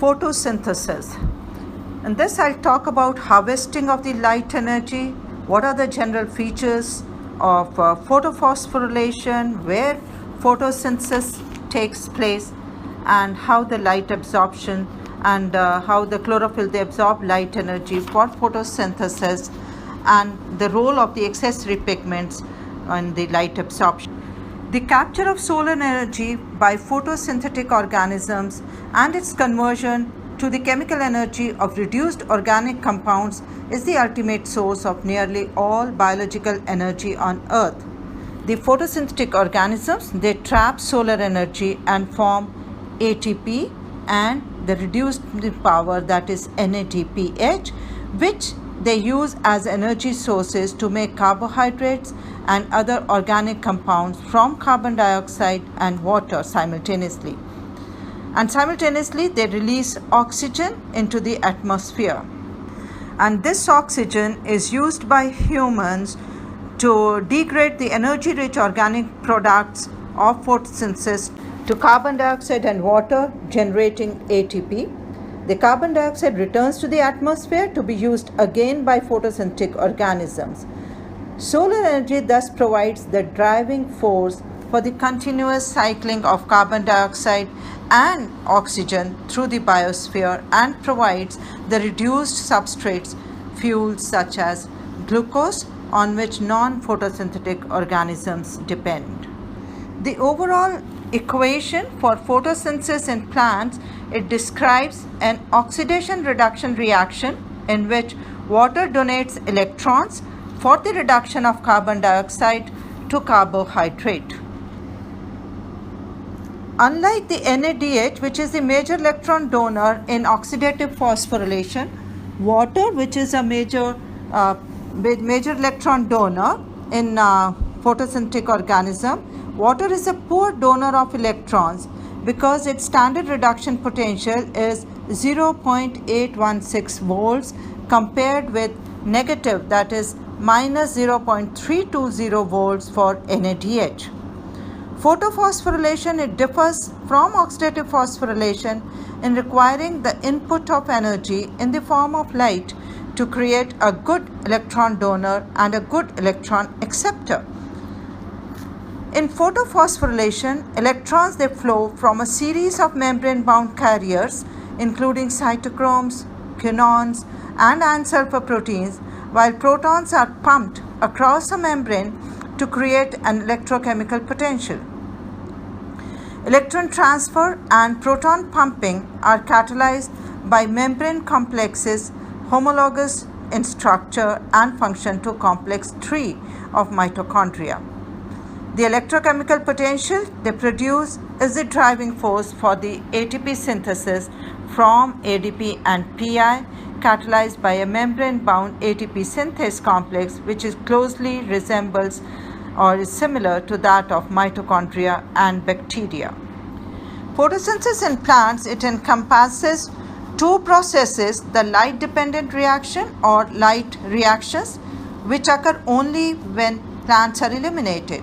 photosynthesis. In this, I'll talk about harvesting of the light energy, what are the general features of photophosphorylation, where photosynthesis takes place, and how the light absorption and how the chlorophyll, they absorb light energy for photosynthesis, and the role of the accessory pigments in the light absorption. The capture of solar energy by photosynthetic organisms and its conversion to the chemical energy of reduced organic compounds is the ultimate source of nearly all biological energy on Earth. The photosynthetic organisms, they trap solar energy and form ATP and the reduced power, that is NADPH, which they use as energy sources to make carbohydrates and other organic compounds from carbon dioxide and water simultaneously. And simultaneously, they release oxygen into the atmosphere. And this oxygen is used by humans to degrade the energy-rich organic products of photosynthesis to carbon dioxide and water, generating ATP. The carbon dioxide returns to the atmosphere to be used again by photosynthetic organisms. Solar energy thus provides the driving force for the continuous cycling of carbon dioxide and oxygen through the biosphere and provides the reduced substrates, fuels such as glucose, on which non-photosynthetic organisms depend. The overall equation for photosynthesis in plants, it describes an oxidation reduction reaction in which water donates electrons for the reduction of carbon dioxide to carbohydrate. Unlike the NADH, which is the major electron donor in oxidative phosphorylation, water, which is a major electron donor in photosynthetic organism, water is a poor donor of electrons because its standard reduction potential is 0.816 volts compared with negative, that is minus 0.320 volts for NADH. Photophosphorylation, it differs from oxidative phosphorylation in requiring the input of energy in the form of light to create a good electron donor and a good electron acceptor. In photophosphorylation, electrons, they flow from a series of membrane-bound carriers including cytochromes, quinones, and iron sulfur proteins, while protons are pumped across a membrane to create an electrochemical potential. Electron transfer and proton pumping are catalyzed by membrane complexes homologous in structure and function to complex 3 of mitochondria. The electrochemical potential they produce is the driving force for the ATP synthesis from ADP and PI, catalyzed by a membrane-bound ATP synthase complex, which is closely resembles or is similar to that of mitochondria and bacteria. Photosynthesis in plants, it encompasses 2 processes, the light-dependent reaction or light reactions, which occur only when plants are eliminated,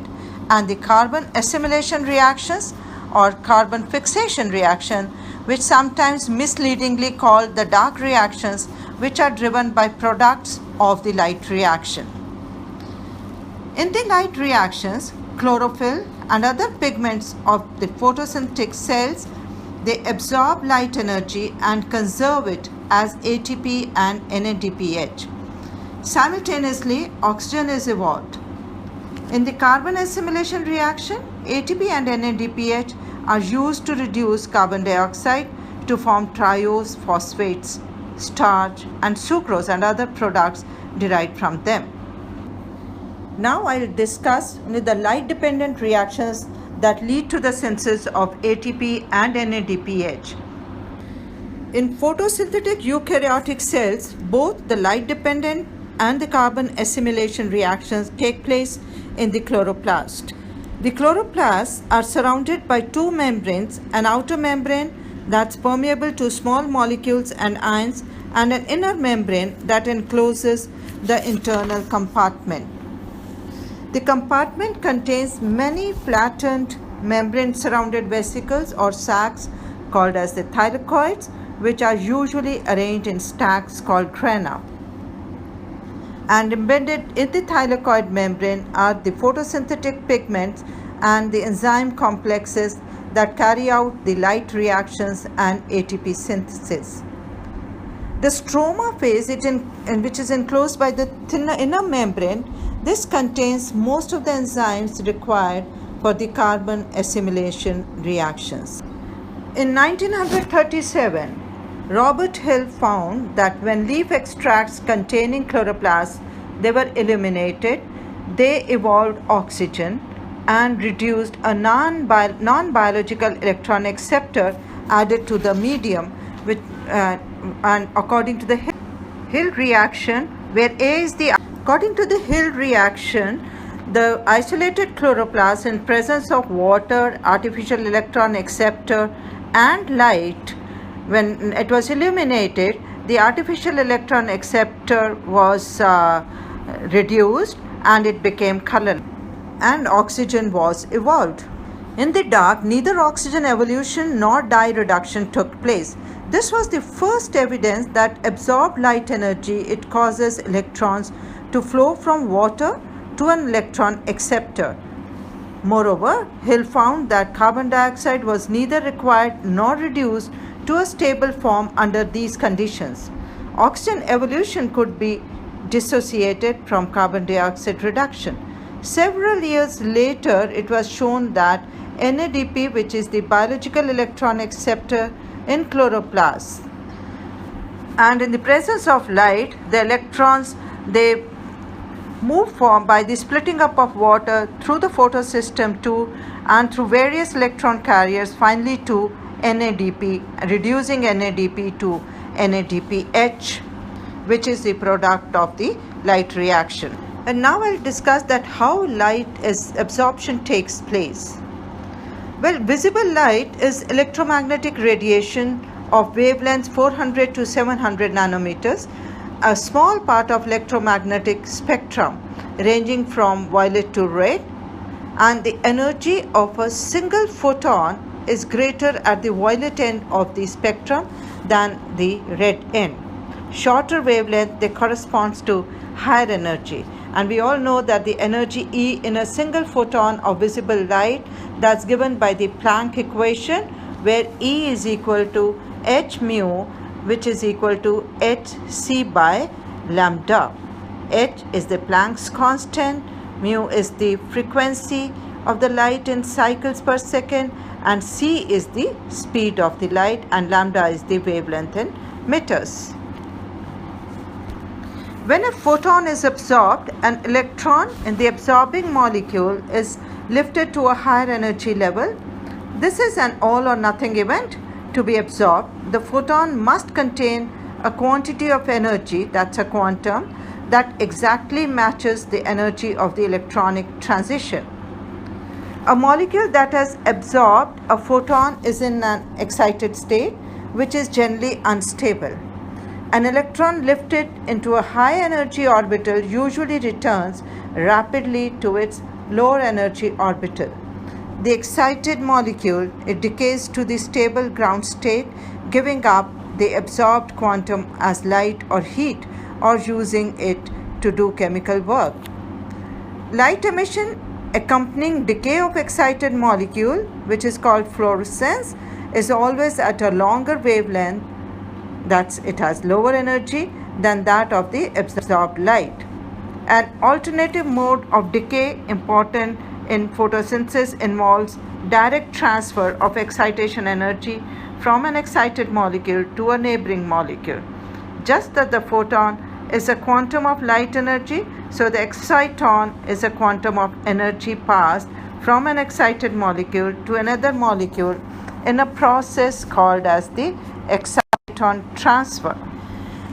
and the carbon assimilation reactions or carbon fixation reaction, which sometimes misleadingly called the dark reactions, which are driven by products of the light reaction. In the light reactions, chlorophyll and other pigments of the photosynthetic cells, they absorb light energy and conserve it as ATP and NADPH. Simultaneously, oxygen is evolved. In the carbon assimilation reaction, ATP and NADPH are used to reduce carbon dioxide to form triose, phosphates, starch, and sucrose and other products derived from them. Now I will discuss the light-dependent reactions that lead to the synthesis of ATP and NADPH. In photosynthetic eukaryotic cells, both the light-dependent and the carbon assimilation reactions take place in the chloroplast. The chloroplasts are surrounded by 2 membranes, an outer membrane that's permeable to small molecules and ions, and an inner membrane that encloses the internal compartment. The compartment contains many flattened membrane-surrounded vesicles or sacs called as the thylakoids, which are usually arranged in stacks called grana. And embedded in the thylakoid membrane are the photosynthetic pigments and the enzyme complexes that carry out the light reactions and ATP synthesis. The stroma phase, which is enclosed by the thin inner membrane, this contains most of the enzymes required for the carbon assimilation reactions. In 1937, Robert Hill found that when leaf extracts containing chloroplasts they were eliminated, they evolved oxygen and reduced a non-biological electron acceptor added to the medium, which and according to the Hill reaction, where A is the according to the Hill reaction, the isolated chloroplast in presence of water, artificial electron acceptor and light, when it was eliminated, the artificial electron acceptor was reduced and it became colorless, and oxygen was evolved. In the dark, neither oxygen evolution nor dye reduction took place. This was the first evidence that absorbed light energy, it causes electrons to flow from water to an electron acceptor. Moreover, Hill found that carbon dioxide was neither required nor reduced to a stable form under these conditions. Oxygen evolution could be dissociated from carbon dioxide reduction. Several years later, it was shown that NADP, which is the biological electron acceptor in chloroplasts, and in the presence of light, the electrons, they move by the splitting up of water through the photosystem and through various electron carriers, finally to NADP, reducing NADP to NADPH, which is the product of the light reaction. And now I'll discuss that how light absorption takes place. Well, visible light is electromagnetic radiation of wavelengths 400 to 700 nanometers, a small part of electromagnetic spectrum ranging from violet to red, and the energy of a single photon is greater at the violet end of the spectrum than the red end. Shorter wavelength, they corresponds to higher energy, and we all know that the energy E in a single photon of visible light, that's given by the Planck equation, where E is equal to h mu, which is equal to hc by lambda. H is the Planck's constant, mu is the frequency of the light in cycles per second, and c is the speed of the light, and lambda is the wavelength in meters. When a photon is absorbed, an electron in the absorbing molecule is lifted to a higher energy level. This is an all or nothing event. To be absorbed, the photon must contain a quantity of energy, that's a quantum, that exactly matches the energy of the electronic transition. A molecule that has absorbed a photon is in an excited state, which is generally unstable. An electron lifted into a high energy orbital usually returns rapidly to its lower energy orbital. The excited molecule, it decays to the stable ground state, giving up the absorbed quantum as light or heat, or using it to do chemical work. Light emission accompanying decay of excited molecule, which is called fluorescence, is always at a longer wavelength, that's it has lower energy than that of the absorbed light. An alternative mode of decay important in photosynthesis involves direct transfer of excitation energy from an excited molecule to a neighboring molecule. Just that the photon is a quantum of light energy, so the exciton is a quantum of energy passed from an excited molecule to another molecule in a process called as the exciton transfer.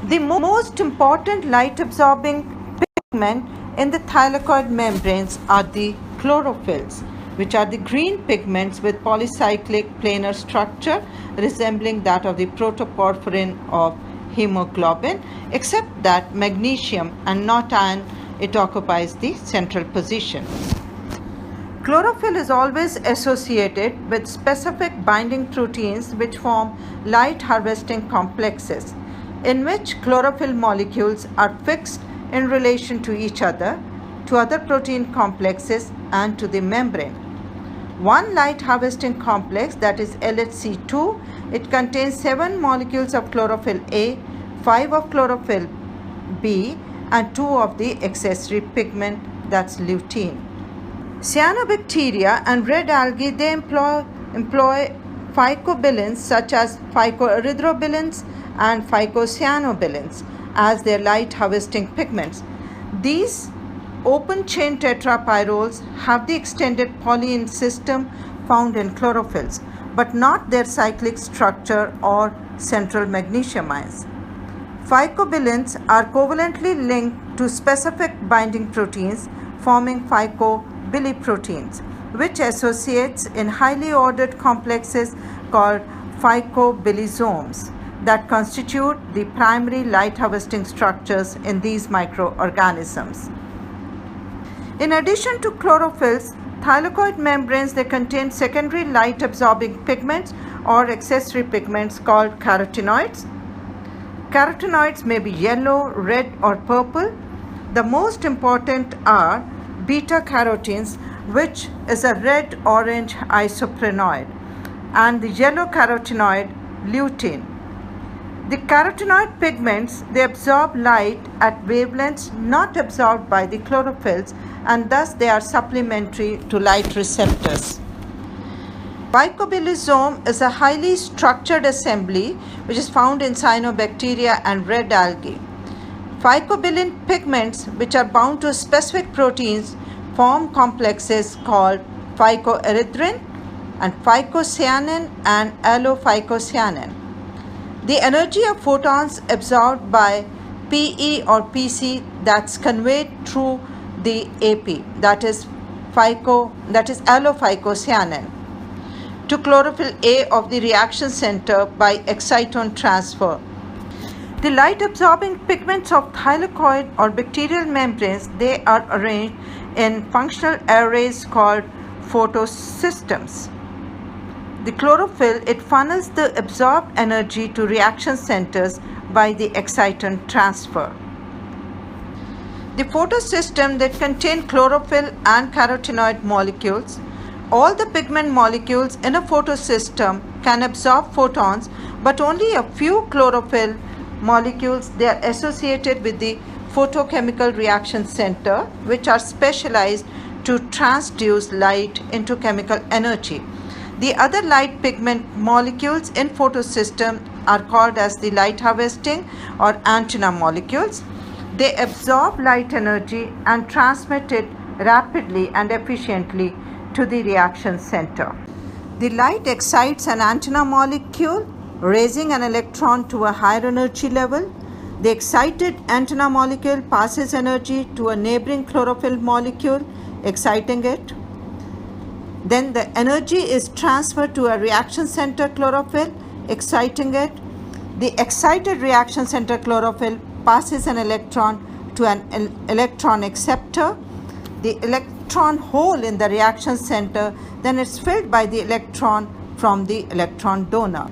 The most important light absorbing pigment in the thylakoid membranes are the chlorophylls, which are the green pigments with polycyclic planar structure resembling that of the protoporphyrin of hemoglobin, except that magnesium and not iron, it occupies the central position. Chlorophyll is always associated with specific binding proteins which form light harvesting complexes, in which chlorophyll molecules are fixed in relation to each other, to other protein complexes, and to the membrane. One light harvesting complex, that is LHC2, it contains 7 molecules of chlorophyll A, 5 of chlorophyll B, and 2 of the accessory pigment, that's lutein. Cyanobacteria and red algae, they employ phycobilins such as phycoerythrobilins and phycocyanobacteria as their light harvesting pigments. These open chain tetrapyroles have the extended polyene system found in chlorophylls, but not their cyclic structure or central magnesium ions. Phycobilins are covalently linked to specific binding proteins, forming phycobiliproteins, which associates in highly ordered complexes called phycobilisomes that constitute the primary light harvesting structures in these microorganisms. In addition to chlorophylls, thylakoid membranes, they contain secondary light absorbing pigments or accessory pigments called carotenoids. Carotenoids may be yellow, red, or purple. The most important are beta carotenes, which is a red-orange isoprenoid, and the yellow carotenoid lutein. The carotenoid pigments, they absorb light at wavelengths not absorbed by the chlorophylls, and thus they are supplementary to light receptors. Phycobilisome is a highly structured assembly which is found in cyanobacteria and red algae. Phycobilin pigments, which are bound to specific proteins, form complexes called phycoerythrin and phycocyanin and allophycocyanin. The energy of photons absorbed by PE or PC, that's conveyed through the AP, that is allophycocyanin, to chlorophyll A of the reaction center by exciton transfer. The light absorbing pigments of thylakoid or bacterial membranes, they are arranged in functional arrays called photosystems. The chlorophyll, it funnels the absorbed energy to reaction centers by the exciton transfer. The photosystem, that contain chlorophyll and carotenoid molecules. All the pigment molecules in a photosystem can absorb photons, but only a few chlorophyll molecules, they are associated with the photochemical reaction center, which are specialized to transduce light into chemical energy. The other light pigment molecules in photosystem are called as the light harvesting or antenna molecules. They absorb light energy and transmit it rapidly and efficiently to the reaction center. The light excites an antenna molecule, raising an electron to a higher energy level. The excited antenna molecule passes energy to a neighboring chlorophyll molecule, exciting it. Then the energy is transferred to a reaction center chlorophyll, exciting it. The excited reaction center chlorophyll passes an electron to an electron acceptor. The electron hole in the reaction center, then it's filled by the electron from the electron donor.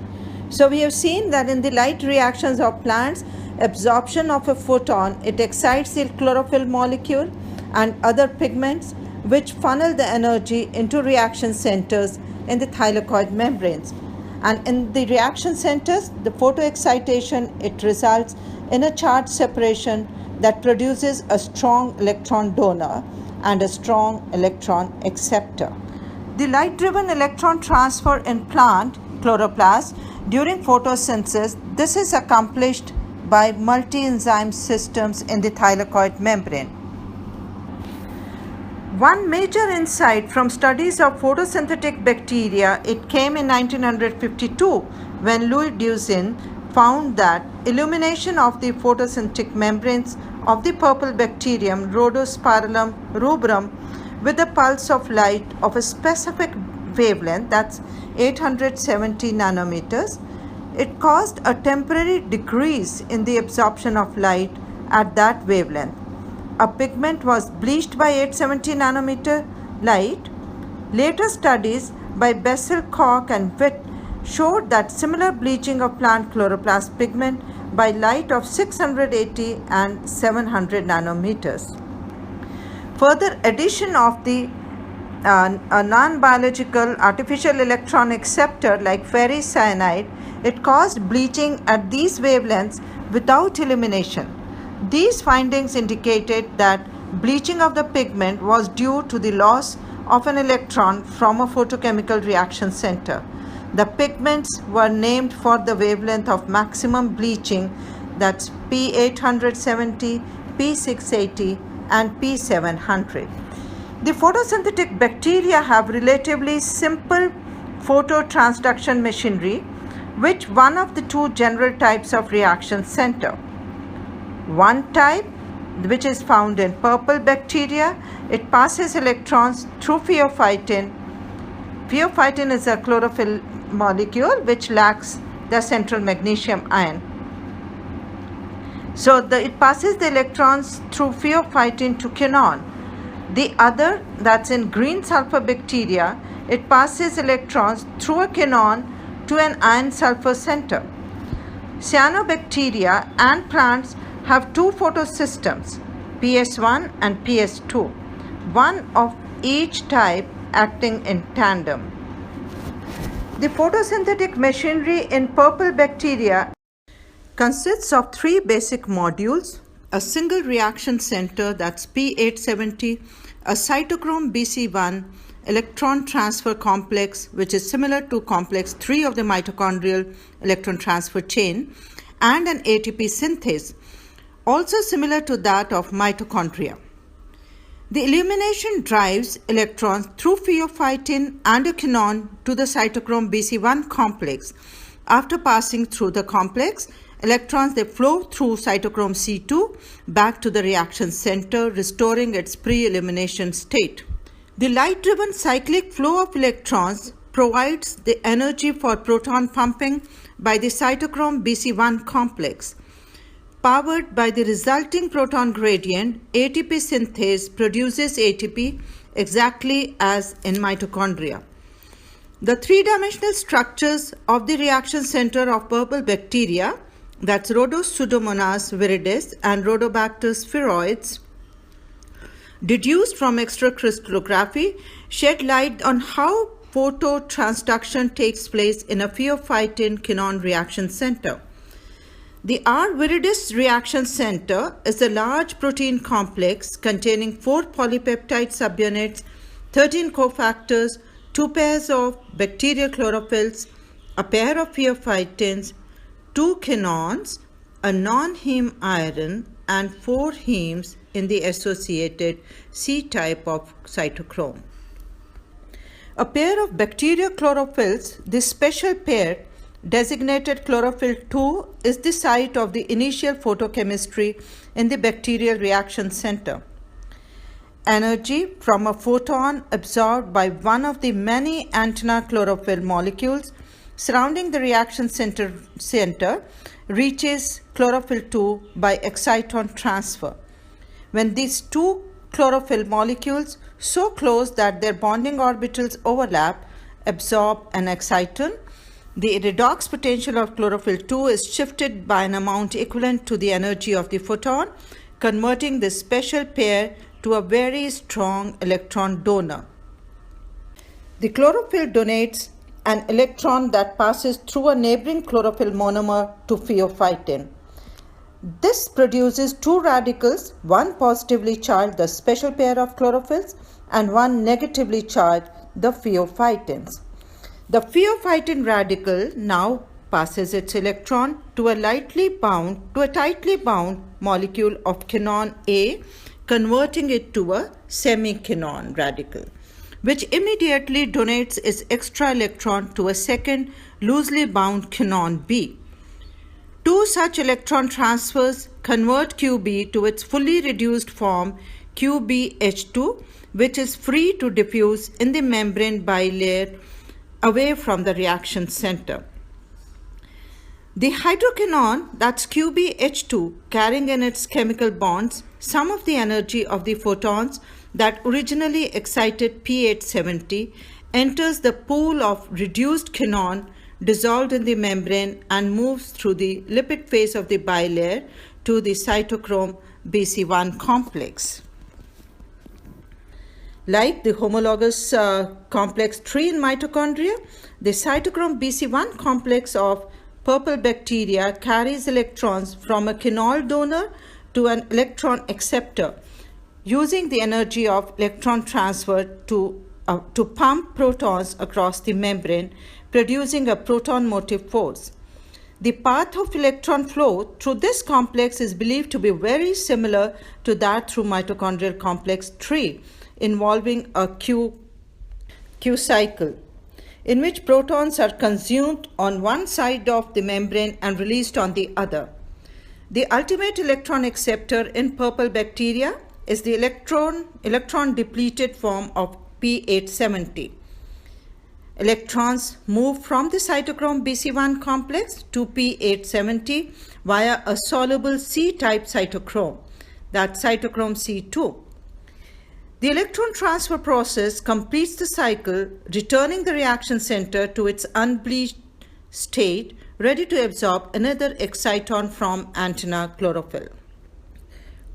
So we have seen that in the light reactions of plants, absorption of a photon, it excites the chlorophyll molecule and other pigments, which funnel the energy into reaction centers in the thylakoid membranes. And in the reaction centers, the photoexcitation, it results in a charge separation that produces a strong electron donor and a strong electron acceptor. The light-driven electron transfer in plant chloroplasts during photosynthesis, this is accomplished by multi-enzyme systems in the thylakoid membrane. One major insight from studies of photosynthetic bacteria, it came in 1952 when Louis Dusin found that illumination of the photosynthetic membranes of the purple bacterium Rhodospirillum rubrum with a pulse of light of a specific wavelength, that's 870 nanometers, it caused a temporary decrease in the absorption of light at that wavelength. A pigment was bleached by 870 nanometer light, Later studies by Bessel, Koch, and Witt showed that similar bleaching of plant chloroplast pigment by light of 680 and 700 nanometers. Further addition of the a non-biological artificial electron acceptor like ferricyanide, it caused bleaching at these wavelengths without illumination. These findings indicated that bleaching of the pigment was due to the loss of an electron from a photochemical reaction center. The pigments were named for the wavelength of maximum bleaching, that's P870, P680, and P700. The photosynthetic bacteria have relatively simple phototransduction machinery, which one of the two general types of reaction center. One type, which is found in purple bacteria, it passes electrons through pheophytin. Pheophytin is a chlorophyll molecule which lacks the central magnesium ion. So it passes the electrons through pheophytin to quinone. The other, that's in green sulfur bacteria, it passes electrons through a quinone to an iron sulfur center. Cyanobacteria and plants have two photosystems, PS1 and PS2, one of each type acting in tandem. The photosynthetic machinery in purple bacteria consists of three basic modules: a single reaction center, that's P870, a cytochrome BC1 electron transfer complex, which is similar to complex 3 of the mitochondrial electron transfer chain, and an ATP synthase, also similar to that of mitochondria. The illumination drives electrons through pheophytin and a quinone to the cytochrome BC1 complex. After passing through the complex, electrons, they flow through cytochrome C2 back to the reaction center, restoring its pre-illumination state. The light-driven cyclic flow of electrons provides the energy for proton pumping by the cytochrome BC1 complex. Powered by the resulting proton gradient, ATP synthase produces ATP exactly as in mitochondria. The three-dimensional structures of the reaction center of purple bacteria, that's Rhodosudomonas viridis and Rhodobacter spheroids, deduced from extracrystallography, shed light on how phototransduction takes place in a pheophytin-quinone reaction center. The R. viridis reaction center is a large protein complex containing 4 polypeptide subunits, 13 cofactors, 2 pairs of bacterial chlorophylls, a pair of pheophytins, 2 quinones, a non-heme iron, and 4 hemes in the associated C-type of cytochrome. A pair of bacterial chlorophylls, this special pair, designated chlorophyll 2, is the site of the initial photochemistry in the bacterial reaction center. Energy from a photon absorbed by one of the many antenna chlorophyll molecules surrounding the reaction center reaches chlorophyll 2 by exciton transfer. When these two chlorophyll molecules, so close that their bonding orbitals overlap, absorb an exciton, the redox potential of chlorophyll 2 is shifted by an amount equivalent to the energy of the photon, converting this special pair to a very strong electron donor. The chlorophyll donates an electron that passes through a neighboring chlorophyll monomer to pheophytin. This produces 2 radicals, one positively charged, the special pair of chlorophylls, and one negatively charged, the pheophytins. The pheophytin radical now passes its electron to a tightly bound molecule of quinone A, converting it to a semi-quinone radical, which immediately donates its extra electron to a second loosely bound quinone B. 2 such electron transfers convert QB to its fully reduced form QBH2, which is free to diffuse in the membrane bilayer away from the reaction center. The hydroquinone, that's QBH2, carrying in its chemical bonds some of the energy of the photons, that originally excited P870 enters the pool of reduced quinone dissolved in the membrane and moves through the lipid phase of the bilayer to the cytochrome BC1 complex. Like the homologous complex tree in mitochondria, the cytochrome BC1 complex of purple bacteria carries electrons from a quinol donor to an electron acceptor, using the energy of electron transfer to pump protons across the membrane, producing a proton motive force. The path of electron flow through this complex is believed to be very similar to that through mitochondrial complex tree, involving a Q cycle, in which protons are consumed on one side of the membrane and released on the other. The ultimate electron acceptor in purple bacteria is the electron depleted form of P870. Electrons move from the cytochrome BC1 complex to P870 via a soluble C-type cytochrome, that's cytochrome C2. The electron transfer process completes the cycle, returning the reaction center to its unbleached state, ready to absorb another exciton from antenna chlorophyll.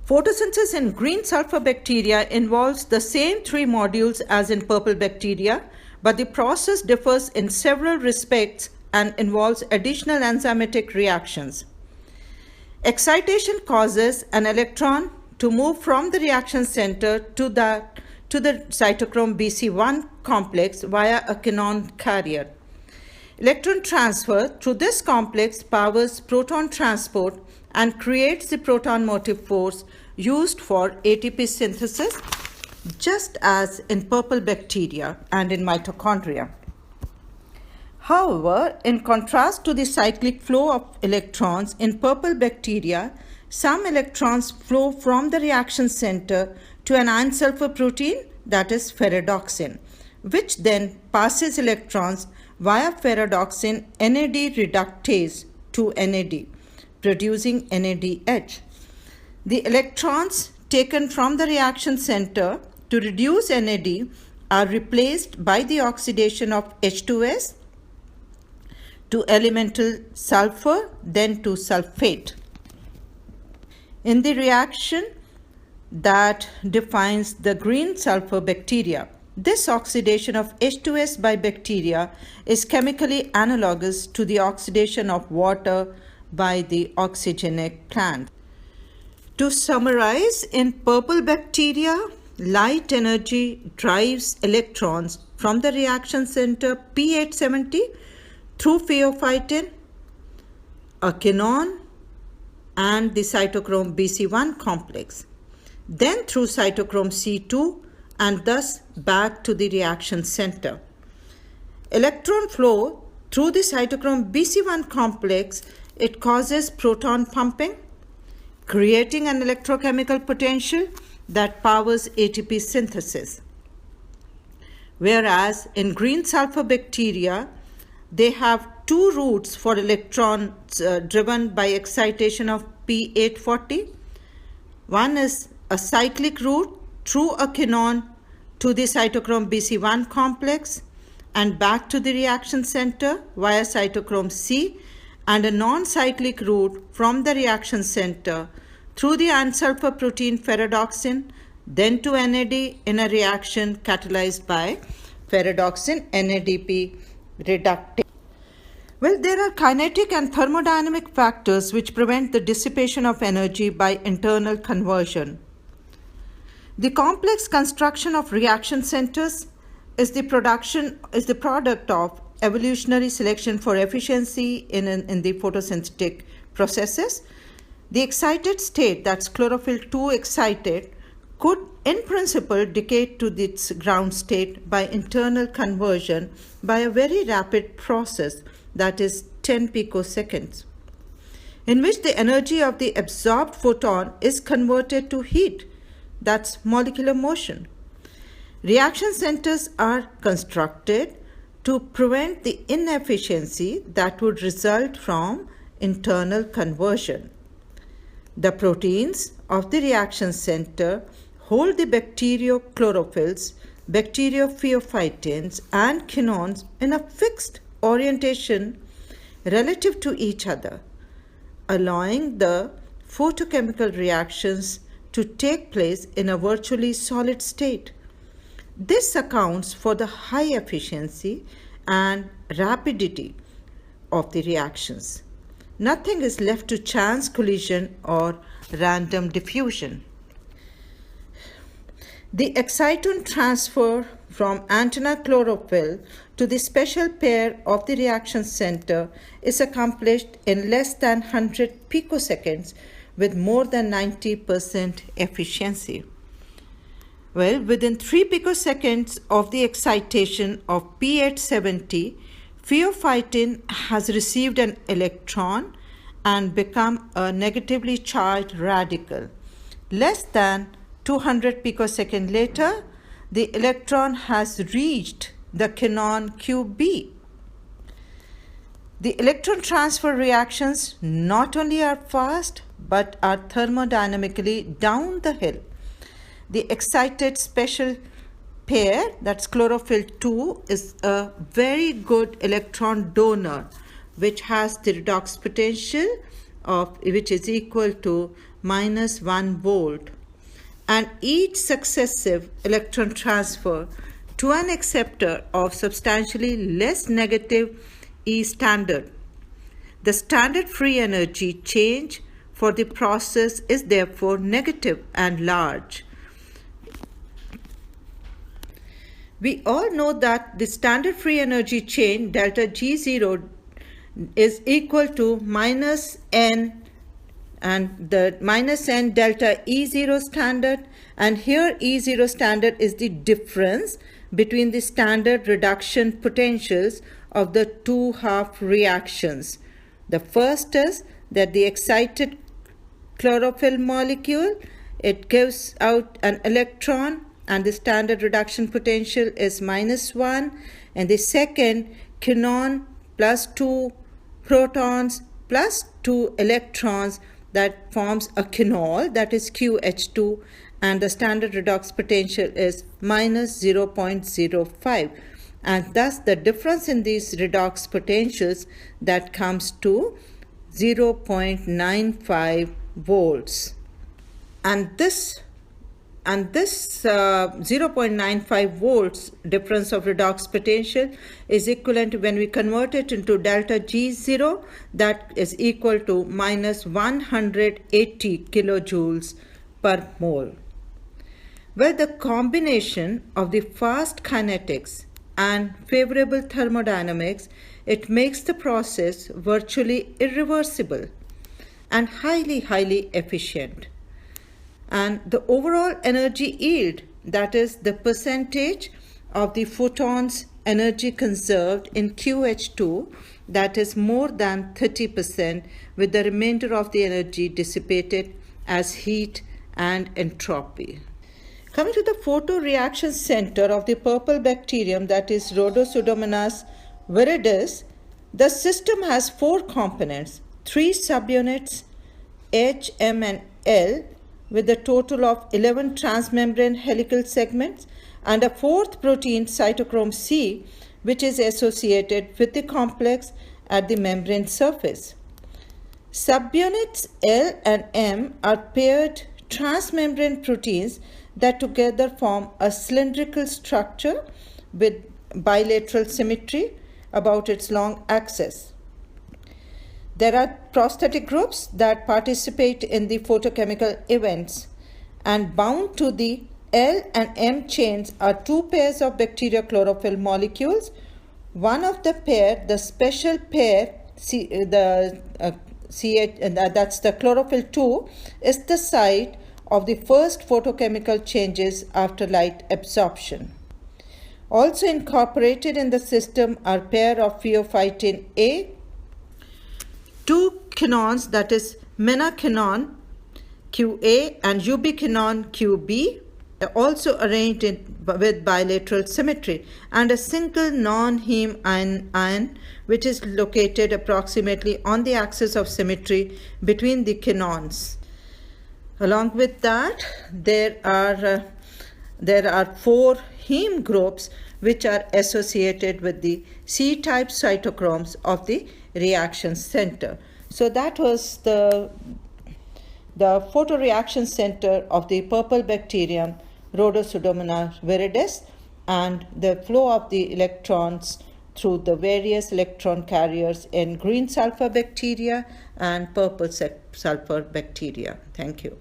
Photosynthesis in green sulfur bacteria involves the same three modules as in purple bacteria, but the process differs in several respects and involves additional enzymatic reactions. Excitation causes an electron to move from the reaction center to the cytochrome BC1 complex via a quinone carrier. Electron transfer through this complex powers proton transport and creates the proton motive force used for ATP synthesis, just as in purple bacteria and in mitochondria. However, in contrast to the cyclic flow of electrons in purple bacteria, some electrons flow from the reaction center to an iron sulfur protein, that is ferredoxin, which then passes electrons via ferredoxin NAD reductase to NAD, producing NADH. The electrons taken from the reaction center to reduce NAD are replaced by the oxidation of H2S to elemental sulfur, then to sulfate. In the reaction that defines the green sulfur bacteria, this oxidation of H2S by bacteria is chemically analogous to the oxidation of water by the oxygenic plant. To summarize, in purple bacteria, light energy drives electrons from the reaction center P870 through phaeophytin, a quinone, and the cytochrome BC1 complex, then through cytochrome C2 and thus back to the reaction center. Electron flow through the cytochrome BC1 complex, it causes proton pumping, creating an electrochemical potential that powers ATP synthesis. Whereas in green sulfur bacteria, they have two routes for electrons driven by excitation of P840. One is a cyclic route through a quinone to the cytochrome BC1 complex and back to the reaction center via cytochrome C, and a non-cyclic route from the reaction center through the iron sulfur protein ferredoxin, then to NAD in a reaction catalyzed by ferredoxin NADP reductase. Well, there are kinetic and thermodynamic factors which prevent the dissipation of energy by internal conversion. The complex construction of reaction centers is the product of evolutionary selection for efficiency in the photosynthetic processes. The excited state, that's chlorophyll 2 excited, could in principle decay to its ground state by internal conversion by a very rapid process, that is 10 picoseconds, in which the energy of the absorbed photon is converted to heat, that's molecular motion. Reaction centers are constructed to prevent the inefficiency that would result from internal conversion. The proteins of the reaction center hold the bacteriochlorophylls, bacteriophyophytins, and quinones in a fixed orientation relative to each other, allowing the photochemical reactions to take place in a virtually solid state. This accounts for the high efficiency and rapidity of the reactions. Nothing is left to chance collision or random diffusion. The exciton transfer from antenna chlorophyll to the special pair of the reaction center is accomplished in less than 100 picoseconds with more than 90% efficiency. Well, within 3 picoseconds of the excitation of P870, phyophytin has received an electron and become a negatively charged radical. Less than 200 picoseconds later, the electron has reached the quinone QB. The electron transfer reactions not only are fast but are thermodynamically down the hill. The excited special pair, that's chlorophyll 2, is a very good electron donor which has the redox potential of which is equal to -1 volt. And each successive electron transfer to an acceptor of substantially less negative E standard. The standard free energy change for the process is therefore negative and large. We all know that the standard free energy change delta G0 is equal to -n and the -n delta E0 standard, and here E0 standard is the difference between the standard reduction potentials of the two half reactions. The first is that the excited chlorophyll molecule, it gives out an electron and the standard reduction potential is -1, and the second, quinone plus 2 protons plus 2 electrons, that forms a quinol, that is QH2, and the standard redox potential is -0.05, and thus the difference in these redox potentials that comes to 0.95 volts, and this 0.95 volts difference of redox potential is equivalent to, when we convert it into delta G0, that is equal to -180 kilojoules per mole. Well, the combination of the fast kinetics and favorable thermodynamics, it makes the process virtually irreversible and highly efficient. And the overall energy yield, that is the percentage of the photons energy conserved in QH2, that is more than 30%, with the remainder of the energy dissipated as heat and entropy. Coming to the photoreaction center of the purple bacterium, that is Rhodopseudomonas viridis, the system has 4 components, 3 subunits, H, M, and L, with a total of 11 transmembrane helical segments, and a 4th protein, cytochrome C, which is associated with the complex at the membrane surface. Subunits L and M are paired transmembrane proteins that together form a cylindrical structure with bilateral symmetry about its long axis. There are prosthetic groups that participate in the photochemical events, and bound to the L and M chains are 2 pairs of bacteria chlorophyll molecules. One of the pair, the special pair, that's the chlorophyll 2, is the site of the first photochemical changes after light absorption. Also incorporated in the system are pair of phyophytin A, 2 quinones, that is menaquinone QA and ubiquinone QB, also arranged with bilateral symmetry, and a single non-heme ion which is located approximately on the axis of symmetry between the quinones. Along with that, there are 4 heme groups which are associated with the C-type cytochromes of the reaction center. So that was the photoreaction center of the purple bacterium Rhodopseudomonas viridis, and the flow of the electrons through the various electron carriers in green sulfur bacteria and purple sulfur bacteria. Thank you.